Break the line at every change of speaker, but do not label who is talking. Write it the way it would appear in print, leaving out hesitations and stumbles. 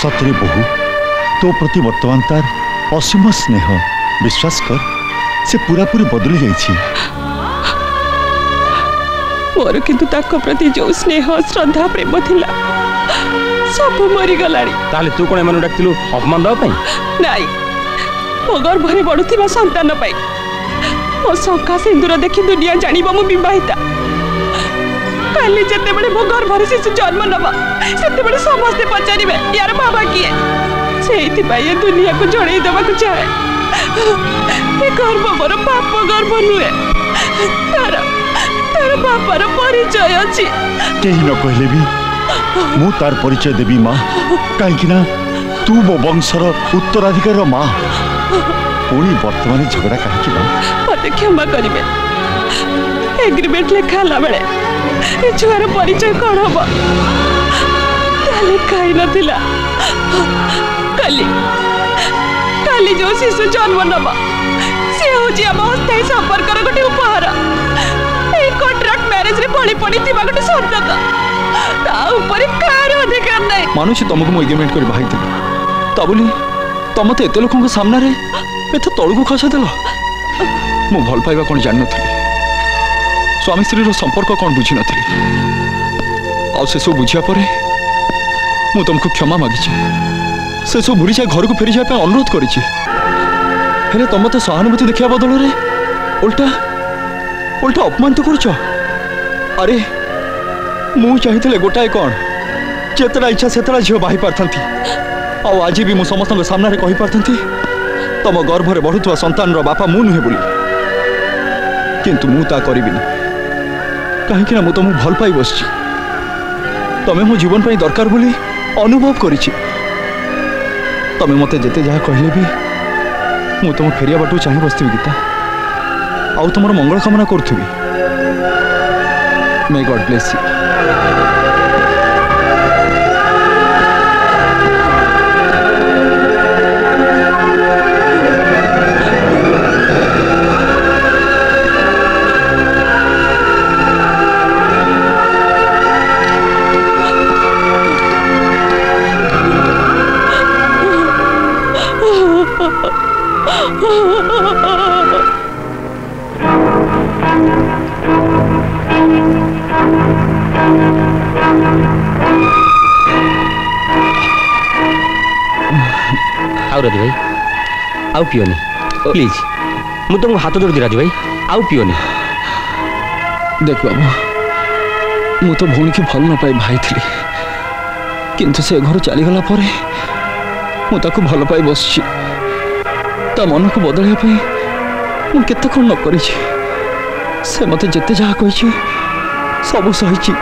सतरे बहु तो प्रति वर्तमान तार असीम स्नेह विश्वास कर से पूरा पूरी बदली जाइछि।
मोर किंतु ताको प्रति जो स्नेह श्रद्धा प्रेम थिला सब मरी गलानी।
ताले तू कोन एमन डाकतिलु अपमान दवा पई?
नाही मो गर्भरे बढुथिबा संतान पई मो शंका सिंदूर देखि दुनिया जानिबा मु विवाहिता। काली जते बड़े मो गर्भरे शिशु जन्म नबा सेते बड़े समस्त पचारिबे यार बाबा किए सेति पई ए दुनिया को जणै देबा को चाहे। ए गर्भ मोर बाप गर्भ नुए तार तार बापार परिचय अछि।
केही न कहले भी मु तार परिचय देबी माँ कहीं तू मो वंशर उत्तराधिकार माँ पुणी वर्तमान झगड़ा कहीं
मत क्षमा करेंगे। एग्रीमेंट लिखा बेले छुआर परिचय कौन हम कहीं नाला काली काली जो शिशु जन्म नवा सी हूँ आम अस्थायी संपर्क गोटे उपहार कॉन्ट्रैक्ट मैरिज रे बड़ी पड़ी गोटे संतक अधिकार नहीं।
मानुष तुमको मुझे एग्रीमेंट कर बाहर ता बोली तुम तो एत लोक सामने एत तलू खसादेल। मु भल पाइबा कौन जान नी स्वामी स्त्री संपर्क कौन बुझी नी से सब बुझा पर मु तुमको क्षमा मागिची से सब भूरी जाए घर को फेरी जाए अनुरोध करें तुम तो सहानुभूति देखा बदल उल्टा उल्टा अपमान तो कर। अरे मु चाहिए गोटाए कौन जितेटा इच्छा सेतेटा झील बाही पारथंती आज भी मु समस्त सामने कही पारथंती तुम गर्भरे बढ़ुवा संतान बापा मु नुहे बोली किंतु मु ता करिबिनी कहीं मु तुमको भल पाई बसची तमें मो जीवन पाई दरकार बोली अनुभव करिछि। तमें मते जेते जहाँ कहले भी मु तुम फेरिया बाटू चाहे बसथि गीता आउ तुमर मंगल कामना करुथि। May god bless you.
Raju भाई आउ पियोनी प्लीज मु तुमको हाथ जोड़ दी राजू भाई आउ पियोनी।
देख बाबू मु तो भौणी की भल न पाई भाई थी किंतु से घर चलीगला मु ताको भल पाई बसची ता मन को बदलैया मु केते कौन न करी से मते जेते जहाँ कही सब सही